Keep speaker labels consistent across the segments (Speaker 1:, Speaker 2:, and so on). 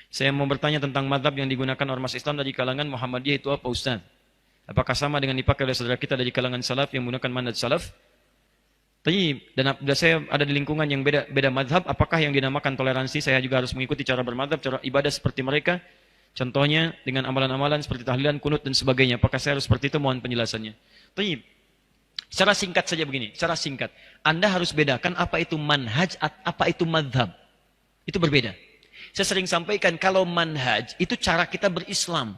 Speaker 1: Saya mau bertanya tentang madhab yang digunakan ormas Islam dari kalangan Muhammadiyah itu apa Ustaz? Apakah sama dengan dipakai oleh saudara kita dari kalangan salaf yang menggunakan manhaj salaf? Dan saya ada di lingkungan yang beda madhab, apakah yang dinamakan toleransi saya juga harus mengikuti cara bermadhab, cara ibadah seperti mereka? Contohnya dengan amalan-amalan seperti tahlilan, kunut dan sebagainya. Apakah saya harus seperti itu? Mohon penjelasannya. Secara singkat saja begini, secara singkat. Anda harus bedakan apa itu manhaj, apa itu madhab. Itu berbeda. Saya sering sampaikan kalau manhaj itu cara kita berislam.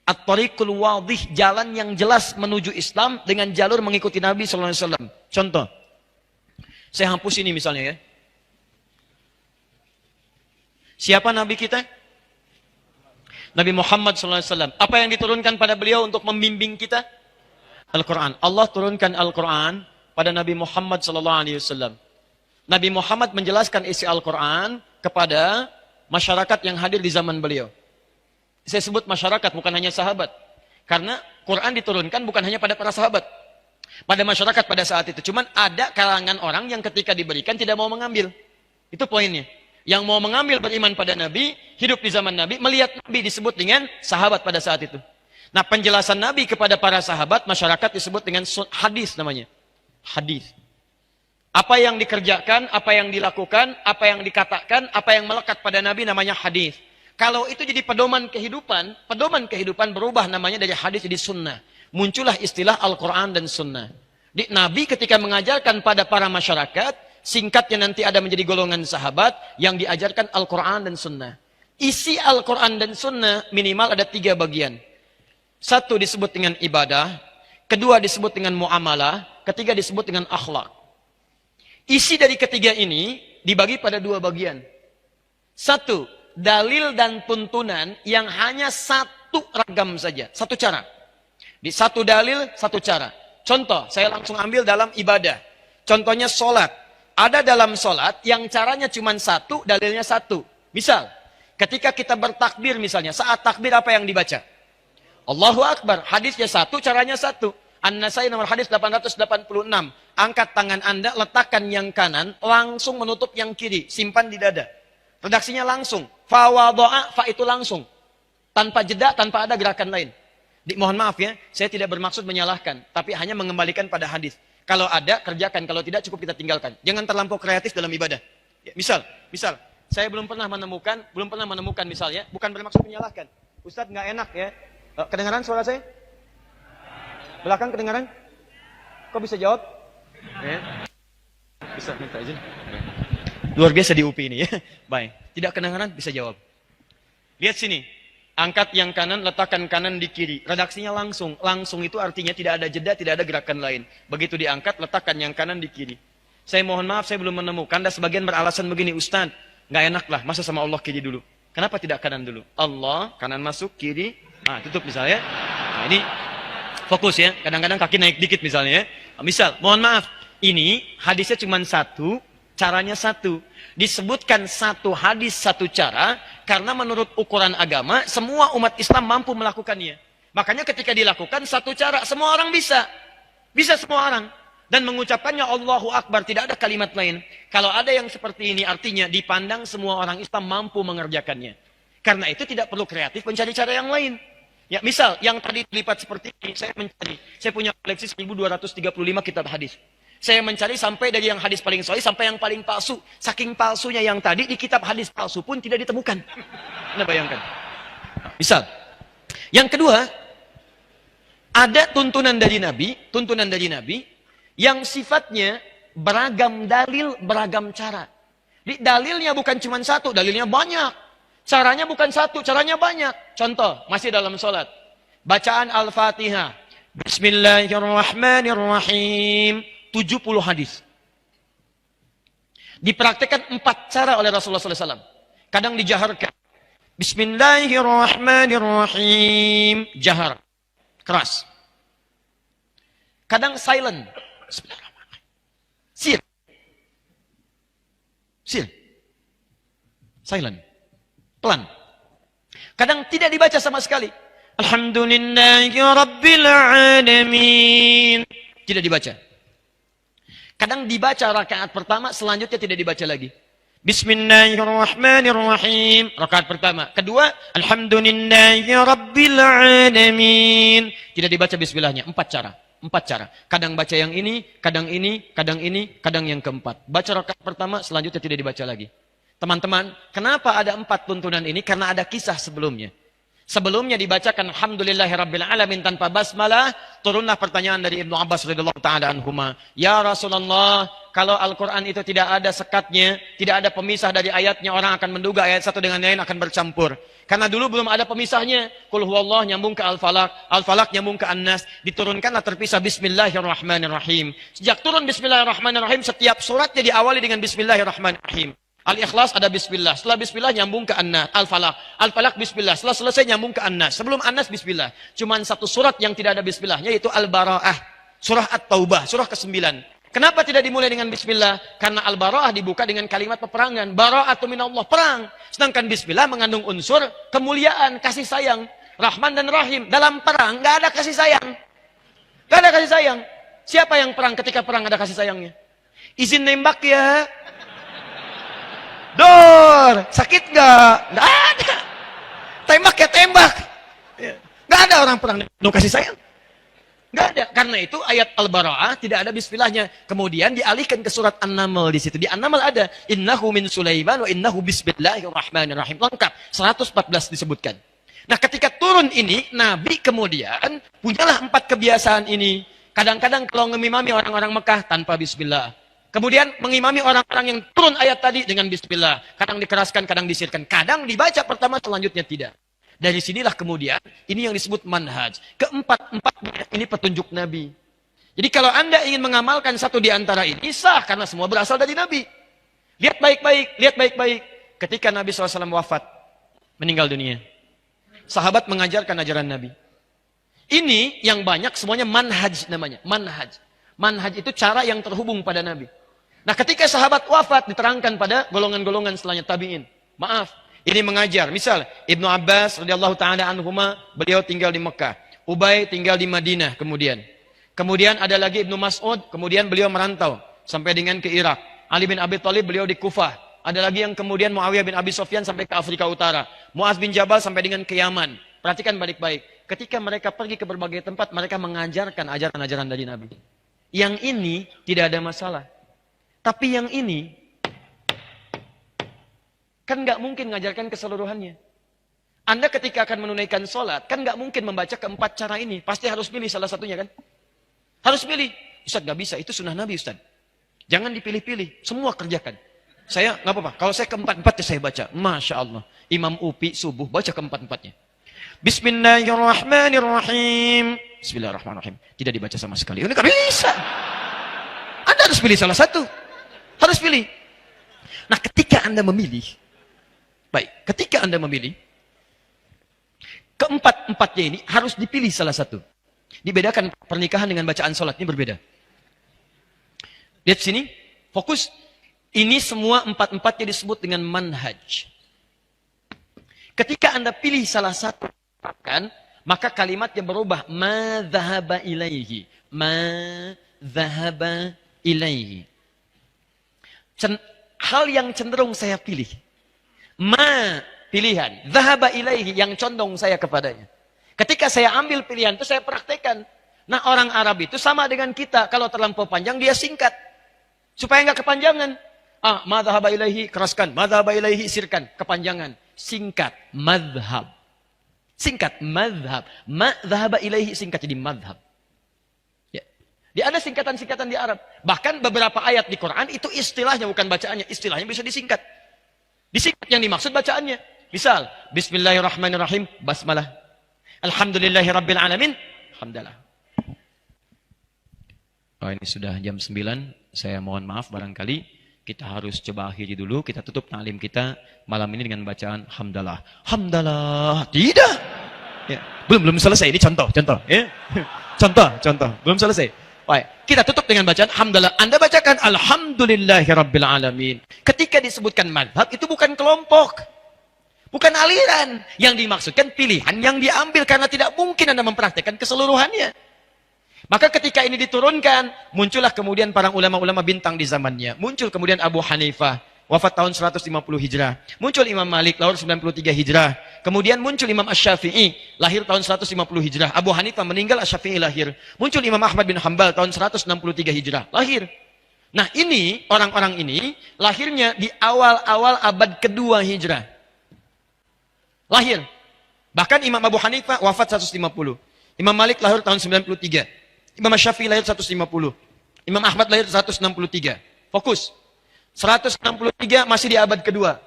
Speaker 1: At-tariqul wadih, jalan yang jelas menuju Islam dengan jalur mengikuti Nabi SAW. Contoh, saya hapus ini misalnya ya. Siapa Nabi kita? Nabi Muhammad SAW. Apa yang diturunkan pada beliau untuk membimbing kita? Al-Quran. Allah turunkan Al-Quran pada Nabi Muhammad SAW. Nabi Muhammad menjelaskan isi Al-Quran kepada masyarakat yang hadir di zaman beliau. Saya sebut masyarakat, bukan hanya sahabat. Karena Quran diturunkan bukan hanya pada para sahabat. Pada masyarakat pada saat itu. Cuman ada kalangan orang yang ketika diberikan tidak mau mengambil. Itu poinnya. Yang mau mengambil beriman pada Nabi, hidup di zaman Nabi, melihat Nabi disebut dengan sahabat pada saat itu. Nah, penjelasan Nabi kepada para sahabat, masyarakat disebut dengan hadis namanya. Hadis. Apa yang dikerjakan, apa yang dilakukan, apa yang dikatakan, apa yang melekat pada Nabi namanya hadis. Kalau itu jadi pedoman kehidupan berubah namanya dari hadis jadi sunnah. Muncullah istilah Al-Quran dan sunnah. Nabi ketika mengajarkan pada para masyarakat, singkatnya nanti ada menjadi golongan sahabat yang diajarkan Al-Quran dan sunnah. Isi Al-Quran dan sunnah minimal ada 3 bagian. 1 disebut dengan ibadah, 2 disebut dengan muamalah, 3 disebut dengan akhlak. Isi dari ketiga ini dibagi pada 2 bagian. 1, dalil dan tuntunan yang hanya 1 ragam saja, 1 cara. Di 1 dalil, 1 cara. Contoh, saya langsung ambil dalam ibadah. Contohnya sholat. Ada dalam sholat yang caranya cuma 1, dalilnya 1. Misal, ketika kita bertakbir misalnya, saat takbir apa yang dibaca? Allahu Akbar. Hadisnya 1, caranya 1. An-Nasai nomor hadis 886. Angkat tangan Anda, letakkan yang kanan, langsung menutup yang kiri. Simpan di dada. Redaksinya langsung. Fa wado'a, fa itu langsung. Tanpa jeda, tanpa ada gerakan lain. Mohon maaf ya, saya tidak bermaksud menyalahkan. Tapi hanya mengembalikan pada hadis. Kalau ada, kerjakan. Kalau tidak, cukup kita tinggalkan. Jangan terlampau kreatif dalam ibadah. Ya, misal, saya belum pernah menemukan misalnya, bukan bermaksud menyalahkan. Ustadz nggak enak ya. Kedengaran suara saya? Belakang kedengaran? Kok bisa jawab? Ya. Bisa minta izin? Luar biasa di UPI ini ya. Baik. Tidak kedengaran bisa jawab. Lihat sini. Angkat yang kanan, letakkan kanan di kiri. Redaksinya langsung. Langsung itu artinya tidak ada jeda, tidak ada gerakan lain. Begitu diangkat, letakkan yang kanan di kiri. Saya mohon maaf, saya belum menemukan. Dan sebagian beralasan begini, Ustaz, nggak enak lah. Masa sama Allah kiri dulu? Kenapa tidak kanan dulu? Allah, kanan masuk, kiri. Nah, tutup misalnya. Nah, ini fokus ya. Kadang-kadang kaki naik dikit misalnya ya. Misal, mohon maaf. Ini hadisnya cuma 1, caranya 1. Disebutkan 1 hadis 1 cara karena menurut ukuran agama semua umat Islam mampu melakukannya. Makanya ketika dilakukan 1 cara semua orang bisa semua orang dan mengucapkannya Allahu Akbar, tidak ada kalimat lain. Kalau ada yang seperti ini artinya dipandang semua orang Islam mampu mengerjakannya. Karena itu tidak perlu kreatif mencari cara yang lain. Ya, misal yang tadi dilipat seperti ini saya punya koleksi 1235 kitab hadis. Saya mencari sampai dari yang hadis paling sahih sampai yang paling palsu. Saking palsunya yang tadi di kitab hadis palsu pun tidak ditemukan. Anda bayangkan. Misal, yang kedua, ada tuntunan dari Nabi yang sifatnya beragam dalil, beragam cara. Dalilnya bukan cuma 1, dalilnya banyak. Caranya bukan 1, caranya banyak. Contoh, masih dalam sholat. Bacaan Al-Fatihah. Bismillahirrahmanirrahim. 70 hadis. Dipraktikkan 4 cara oleh Rasulullah SAW. Kadang dijaharkan. Bismillahirrahmanirrahim. Jahar. Keras. Kadang silent. Bismillahirrahmanirrahim. Sir. Silent. Pelan. Kadang tidak dibaca sama sekali. Alhamdulillahirrabbilalamin. Tidak dibaca. Kadang dibaca rakaat pertama, selanjutnya tidak dibaca lagi. Bismillahirrahmanirrahim. Rakaat pertama. Kedua, Alhamdulillahirrabbilalamin. Tidak dibaca bismillahnya. 4 cara. 4 cara. Kadang baca yang ini, kadang ini, kadang ini, kadang yang keempat. Baca rakaat pertama, selanjutnya tidak dibaca lagi. Teman-teman, kenapa ada 4 tuntunan ini? Karena ada kisah sebelumnya. Sebelumnya dibacakan Alhamdulillahirrabbilalamin tanpa basmalah, turunlah pertanyaan dari Ibnu Abbas radhiyallahu taala anhuma. Ya Rasulullah, kalau Al-Quran itu tidak ada sekatnya, tidak ada pemisah dari ayatnya, orang akan menduga ayat satu dengan lain akan bercampur. Karena dulu belum ada pemisahnya. Qul huwallah nyambung ke Al-Falaq, Al-Falaq nyambung ke An-Nas, diturunkanlah terpisah Bismillahirrahmanirrahim. Sejak turun Bismillahirrahmanirrahim, setiap suratnya diawali dengan Bismillahirrahmanirrahim. Al-Ikhlas ada bismillah. Setelah bismillah nyambung ke An-Nas, Al-Falaq. Al-Falaq bismillah. Setelah selesai nyambung ke An-Nas. Sebelum An-Nas bismillah. Cuman satu surat yang tidak ada bismillahnya yaitu Al-Bara'ah. Surah At-Taubah, surah ke-9. Kenapa tidak dimulai dengan bismillah? Karena Al-Bara'ah dibuka dengan kalimat peperangan. Bara'atu minallah, perang. Sedangkan bismillah mengandung unsur kemuliaan, kasih sayang. Rahman dan Rahim. Dalam perang nggak ada kasih sayang. Nggak ada kasih sayang. Siapa yang perang ketika perang ada kasih sayangnya? Izin nembak ya. Dor, sakit nggak? Nggak ada. Tembak ya tembak. Nggak ada orang perang no kasih sayang. Nggak ada. Karena itu ayat Al-Bara'ah tidak ada bismillahnya. Kemudian dialihkan ke surat An-Naml di situ. Di An-Naml ada innahu min Sulaiman wa innahu bismillahirrahmanirrahim. Lengkap. 114 disebutkan. Nah, ketika turun ini, Nabi kemudian punyalah 4 kebiasaan ini. Kadang-kadang kalau ngimami orang-orang Mekah tanpa bismillah. Kemudian mengimami orang-orang yang turun ayat tadi dengan bismillah. Kadang dikeraskan, kadang disirkan. Kadang dibaca pertama, selanjutnya tidak. Dari sinilah kemudian, ini yang disebut manhaj. Keempat-empatnya ini petunjuk Nabi. Jadi kalau Anda ingin mengamalkan satu di antara ini, sah. Karena semua berasal dari Nabi. Lihat baik-baik, lihat baik-baik. Ketika Nabi SAW wafat, meninggal dunia. Sahabat mengajarkan ajaran Nabi. Ini yang banyak semuanya manhaj namanya. Manhaj. Manhaj itu cara yang terhubung pada Nabi. Nah, ketika sahabat wafat diterangkan pada golongan-golongan setelahnya tabi'in. Maaf, ini mengajar. Misal Ibnu Abbas radhiyallahu taala anhuma, beliau tinggal di Mekah. Ubay tinggal di Madinah kemudian. Kemudian ada lagi Ibnu Mas'ud, kemudian beliau merantau sampai dengan ke Irak. Ali bin Abi Thalib beliau di Kufah. Ada lagi yang kemudian Muawiyah bin Abi Sufyan sampai ke Afrika Utara. Muaz bin Jabal sampai dengan ke Yaman. Perhatikan baik-baik. Ketika mereka pergi ke berbagai tempat, mereka mengajarkan ajaran-ajaran dari Nabi. Yang ini tidak ada masalah. Tapi yang ini, kan nggak mungkin mengajarkan keseluruhannya. Anda ketika akan menunaikan sholat, kan nggak mungkin membaca keempat cara ini. Pasti harus pilih salah satunya kan? Harus pilih. Ustaz nggak bisa, itu sunnah Nabi Ustaz. Jangan dipilih-pilih, semua kerjakan. Saya nggak apa-apa, kalau saya keempat-empatnya saya baca. Masya Allah. Imam Upi subuh, baca keempat-empatnya. Bismillahirrahmanirrahim. Bismillahirrahmanirrahim. Tidak dibaca sama sekali. Ini nggak bisa. Anda harus pilih salah satu. Harus pilih. Nah, ketika Anda memilih, baik, ketika Anda memilih, keempat-empatnya ini harus dipilih salah satu. Dibedakan pernikahan dengan bacaan sholat, ini berbeda. Lihat sini, fokus. Ini semua empat-empatnya disebut dengan manhaj. Ketika Anda pilih salah satu, kan, maka kalimatnya berubah. Ma dhahaba ilaihi. Ma dhahaba ilaihi. Hal yang cenderung saya pilih. Ma, pilihan. Dhahaba ilaihi, yang condong saya kepadanya. Ketika saya ambil pilihan itu saya praktekkan. Nah, orang Arab itu sama dengan kita. Kalau terlampau panjang, dia singkat. Supaya nggak kepanjangan. Ma dhahaba ilaihi, keraskan. Ma dhahaba ilaihi, sirkan. Kepanjangan. Singkat. Madhab. Singkat. Madhab. Ma dhahaba ilaihi, singkat jadi madhab. Dia ada singkatan-singkatan di Arab. Bahkan beberapa ayat di Quran itu istilahnya bukan bacaannya. Istilahnya bisa disingkat. Disingkat yang dimaksud bacaannya. Misal, Bismillahirrahmanirrahim, basmalah. Alhamdulillahirrabbilalamin, hamdalah. Oh, ini sudah jam 9. Saya mohon maaf barangkali. Kita harus coba akhiri dulu. Kita tutup ta'lim kita malam ini dengan bacaan hamdalah. Hamdalah. Tidak. Ya. Belum selesai. Ini contoh. Ya. Contoh. Belum selesai. Baik, kita tutup dengan bacaan hamdalah. Anda bacakan alhamdulillahirabbilalamin. Ketika disebutkan madhab itu bukan kelompok, bukan aliran. Yang dimaksudkan pilihan yang diambil karena tidak mungkin Anda mempraktekkan keseluruhannya. Maka ketika ini diturunkan, muncullah kemudian para ulama-ulama bintang di zamannya. Muncul kemudian Abu Hanifah, wafat tahun 150 Hijrah. Muncul Imam Malik, lahir 93 Hijrah. Kemudian muncul Imam Asy-Syafi'i, lahir tahun 150 Hijrah. Abu Hanifah meninggal, Asy-Syafi'i lahir. Muncul Imam Ahmad bin Hanbal tahun 163 Hijrah, lahir. Nah ini, orang-orang ini, lahirnya di awal-awal abad kedua Hijrah. Lahir. Bahkan Imam Abu Hanifah wafat 150. Imam Malik lahir tahun 93. Imam Syafi'i lahir 150. Imam Ahmad lahir 163. Fokus. 163 masih di abad kedua.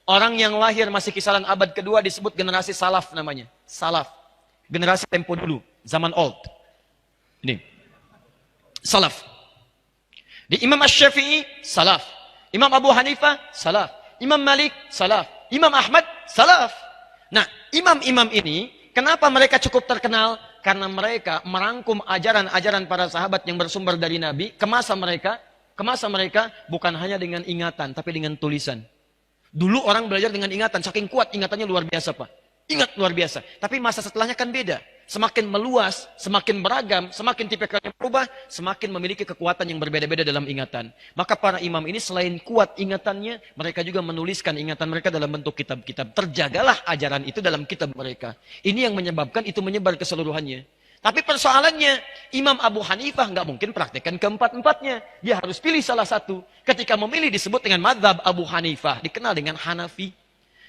Speaker 1: Orang yang lahir masih kisaran abad kedua disebut generasi salaf namanya. Salaf. Generasi tempo dulu. Zaman old. Ini. Salaf. Di Imam Asy-Syafi'i, salaf. Imam Abu Hanifah, salaf. Imam Malik, salaf. Imam Ahmad, salaf. Nah, imam-imam ini, kenapa mereka cukup terkenal? Karena mereka merangkum ajaran-ajaran para sahabat yang bersumber dari Nabi ke masa mereka bukan hanya dengan ingatan, tapi dengan tulisan. Dulu orang belajar dengan ingatan, saking kuat ingatannya luar biasa Pak. Ingat luar biasa. Tapi masa setelahnya kan beda. Semakin meluas, semakin beragam, semakin tipikalnya berubah, semakin memiliki kekuatan yang berbeda-beda dalam ingatan. Maka para imam ini selain kuat ingatannya, mereka juga menuliskan ingatan mereka dalam bentuk kitab-kitab. Terjagalah ajaran itu dalam kitab mereka. Ini yang menyebabkan itu menyebar keseluruhannya. Tapi persoalannya, Imam Abu Hanifah nggak mungkin praktekkan keempat-empatnya. Dia harus pilih salah satu. Ketika memilih disebut dengan mazhab Abu Hanifah, dikenal dengan Hanafi.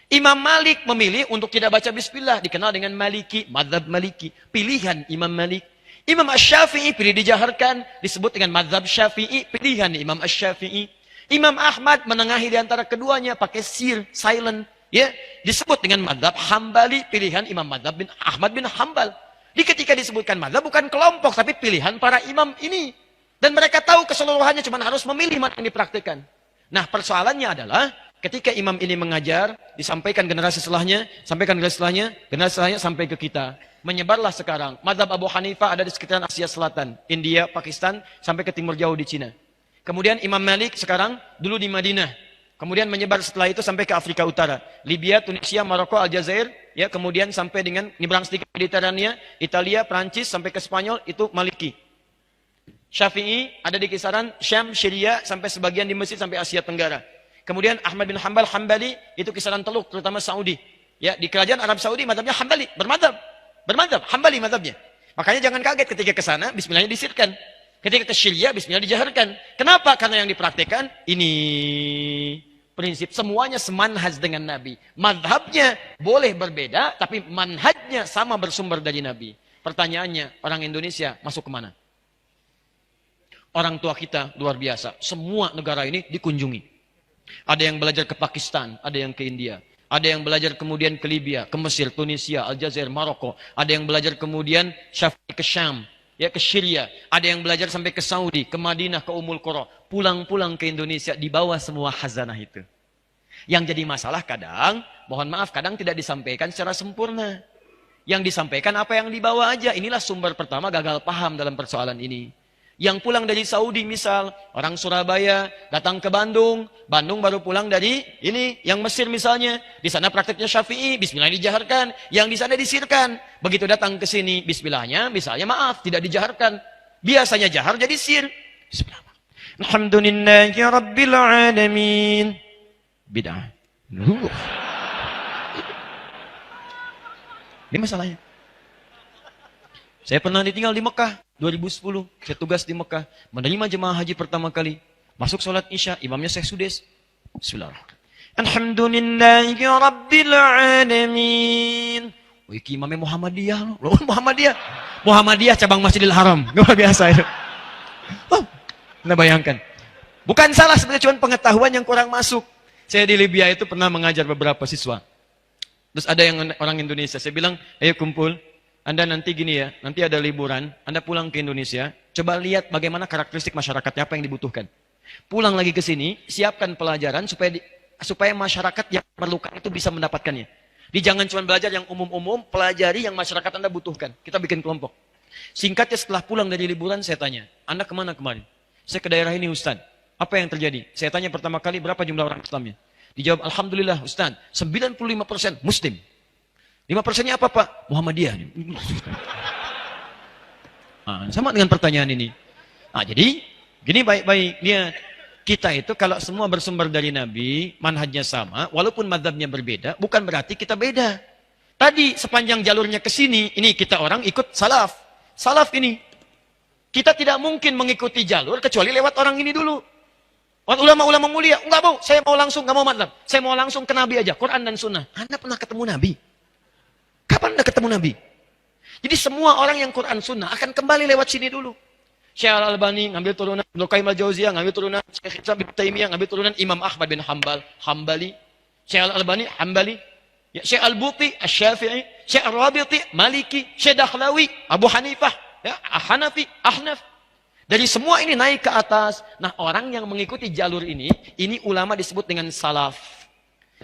Speaker 1: Imam Malik memilih untuk tidak baca bismillah, dikenal dengan Maliki, mazhab Maliki, pilihan Imam Malik. Imam Asy-Syafi'i pilih dijaharkan, disebut dengan mazhab Syafi'i, pilihan Imam Asy-Syafi'i. Imam Ahmad menengahi di antara keduanya pakai sir, silent, ya, disebut dengan mazhab Hambali, pilihan Imam mazhab bin Ahmad bin Hambal. Ketika disebutkan mazhab bukan kelompok, tapi pilihan para imam ini. Dan mereka tahu keseluruhannya, cuma harus memilih mana yang dipraktikkan. Nah, persoalannya adalah ketika imam ini mengajar, disampaikan generasi setelahnya, generasi setelahnya sampai ke kita. Menyebarlah sekarang. Mazhab Abu Hanifah ada di sekitaran Asia Selatan, India, Pakistan, sampai ke timur jauh di Cina. Kemudian Imam Malik sekarang dulu di Madinah. Kemudian menyebar setelah itu sampai ke Afrika Utara. Libya, Tunisia, Maroko, Aljazair. Ya, kemudian sampai dengan nyebrang sedikit Mediterania, Italia, Prancis, sampai ke Spanyol, itu Maliki. Syafi'i ada di kisaran Syam, Syria, sampai sebagian di Mesir, sampai Asia Tenggara. Kemudian Ahmad bin Hanbal, Hambali, itu kisaran Teluk, terutama Saudi. Ya, di kerajaan Arab Saudi, mazhabnya Hambali, bermadzhab, Hambali mazhabnya. Makanya jangan kaget ketika ke sana, bismillahnya disirkan. Ketika ke Syria, bismillah dijaharkan. Kenapa? Karena yang dipraktikkan, ini prinsip. Semuanya semanhaj dengan Nabi. Madhabnya boleh berbeda, tapi manhajnya sama bersumber dari Nabi. Pertanyaannya, orang Indonesia masuk kemana? Orang tua kita luar biasa. Semua negara ini dikunjungi. Ada yang belajar ke Pakistan, ada yang ke India. Ada yang belajar kemudian ke Libya, ke Mesir, Tunisia, Aljazair, Maroko. Ada yang belajar kemudian Syafi'i ke Syam, ya ke Syria. Ada yang belajar sampai ke Saudi, ke Madinah, ke Ummul Qura. Pulang-pulang ke Indonesia, dibawa semua khazanah itu. Yang jadi masalah kadang, mohon maaf, kadang tidak disampaikan secara sempurna. Yang disampaikan apa yang dibawa aja. Inilah sumber pertama gagal paham dalam persoalan ini. Yang pulang dari Saudi misal, orang Surabaya datang ke Bandung, Bandung baru pulang dari ini, yang Mesir misalnya, di sana prakteknya Syafi'i, bismillah dijaharkan, yang di sana disirkan. Begitu datang ke sini, bismillahnya, misalnya maaf, tidak dijaharkan. Biasanya jahar jadi sir. Bismillah. Alhamdulillahi Rabbil Alamin. Bid'ah. Ini masalahnya. Saya pernah ditinggal di Mekah 2010. Saya tugas di Mekah, menerima jemaah haji pertama kali. Masuk sholat Isya, imamnya Syekh Sudes. Bismillahirrahmanirrahim. Alhamdulillahi Rabbil Alamin. Oh, iki imamnya Muhammadiyah loh. Muhammadiyah cabang Masjidil Haram. Luar biasa itu. Oh, Anda bayangkan. Bukan salah, sebenarnya cuma pengetahuan yang kurang masuk. Saya di Libya itu pernah mengajar beberapa siswa. Terus ada yang orang Indonesia. Saya bilang, ayo kumpul. Anda nanti gini ya, nanti ada liburan, Anda pulang ke Indonesia, coba lihat bagaimana karakteristik masyarakatnya, apa yang dibutuhkan. Pulang lagi ke sini, siapkan pelajaran supaya masyarakat yang perlukan itu bisa mendapatkannya. Jangan cuma belajar yang umum-umum, pelajari yang masyarakat Anda butuhkan. Kita bikin kelompok. Singkatnya setelah pulang dari liburan, saya tanya, Anda kemana kemarin? Saya ke daerah ini Ustaz. Apa yang terjadi? Saya tanya pertama kali, berapa jumlah orang Islamnya? Dijawab, Alhamdulillah Ustaz, 95% Muslim. 5%-nya apa Pak? Muhammadiyah. Nah, sama dengan pertanyaan ini. Nah, jadi, gini baik-baik. Lihat. kita itu kalau semua bersumber dari Nabi, manhajnya sama, walaupun mazhabnya berbeda, bukan berarti kita beda. Tadi sepanjang jalurnya ke sini, ini kita orang ikut salaf. Salaf ini. Kita tidak mungkin mengikuti jalur kecuali lewat orang ini dulu. Ulama-ulama mulia, enggak mau, saya mau langsung, enggak mau mazhab. Saya mau langsung ke Nabi aja, Quran dan Sunnah. Anda pernah ketemu Nabi? Kapan Anda ketemu Nabi? Jadi semua orang yang Quran Sunnah akan kembali lewat sini dulu. Syekh Al-Albani ngambil turunan Ibnu Qayyim Al-Jauziyah, ngambil turunan Syekh Ibnu Taimiyah, ngambil turunan Imam Ahmad bin Hanbal, Hambali. Syekh Al-Albani, Hambali. Ya, Syekh Al-Buti, Asy-Syafi'i, Syekh Ar-Rabiti, Maliki, Syekh Dakhlawi, Abu Hanifah, ya, Hanafi, Ahnaf. Dari semua ini naik ke atas. Nah, orang yang mengikuti jalur ini ulama disebut dengan salaf.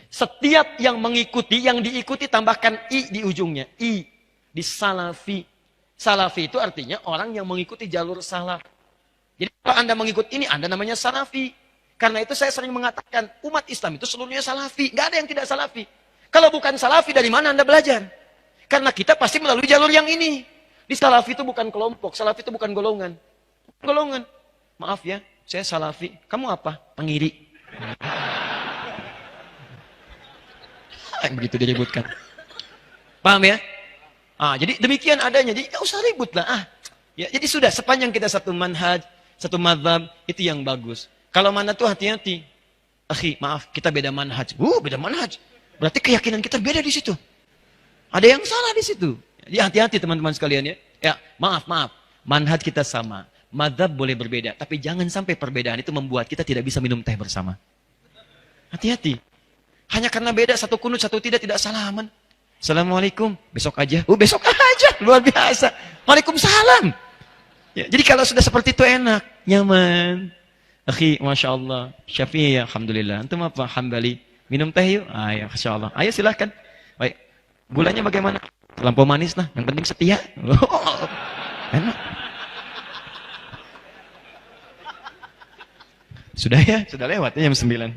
Speaker 1: Setiap yang mengikuti, yang diikuti tambahkan i di ujungnya. I di salafi. Salafi itu artinya orang yang mengikuti jalur salaf. Jadi kalau Anda mengikut ini, Anda namanya salafi. Karena itu saya sering mengatakan, umat Islam itu seluruhnya salafi. Nggak ada yang tidak salafi. Kalau bukan salafi, dari mana Anda belajar? Karena kita pasti melalui jalur yang ini. Di salafi itu bukan kelompok, salafi itu bukan golongan. Golongan. Maaf ya, saya salafi. Kamu apa? Pengiri. Begitu diributkan. Paham ya? Jadi demikian adanya. Jadi nggak usah ribut lah. Ya, jadi sudah sepanjang kita satu manhaj, satu mazhab, itu yang bagus. Kalau mana tuh hati-hati. Akhi, maaf, kita beda manhaj. Beda manhaj. Berarti keyakinan kita beda di situ. Ada yang salah di situ. Jadi hati-hati teman-teman sekalian ya. Ya, maaf. Manhaj kita sama. Mazhab boleh berbeda, tapi jangan sampai perbedaan itu membuat kita tidak bisa minum teh bersama. Hati-hati. Hanya karena beda satu kunut, satu tidak salaman. Assalamualaikum, besok aja. Besok aja, luar biasa. Waalaikumsalam. Ya, jadi kalau sudah seperti itu enak, nyaman. Akhi, Masya Allah. Syafi'i, ya, Alhamdulillah. Antum apa? Hambali. Minum teh yuk? Ya, Masya Allah. Ayo silahkan. Baik. Gulanya bagaimana? Terlampau manis lah. Yang penting setia. Enak. Sudah ya? Sudah lewat ya jam 9.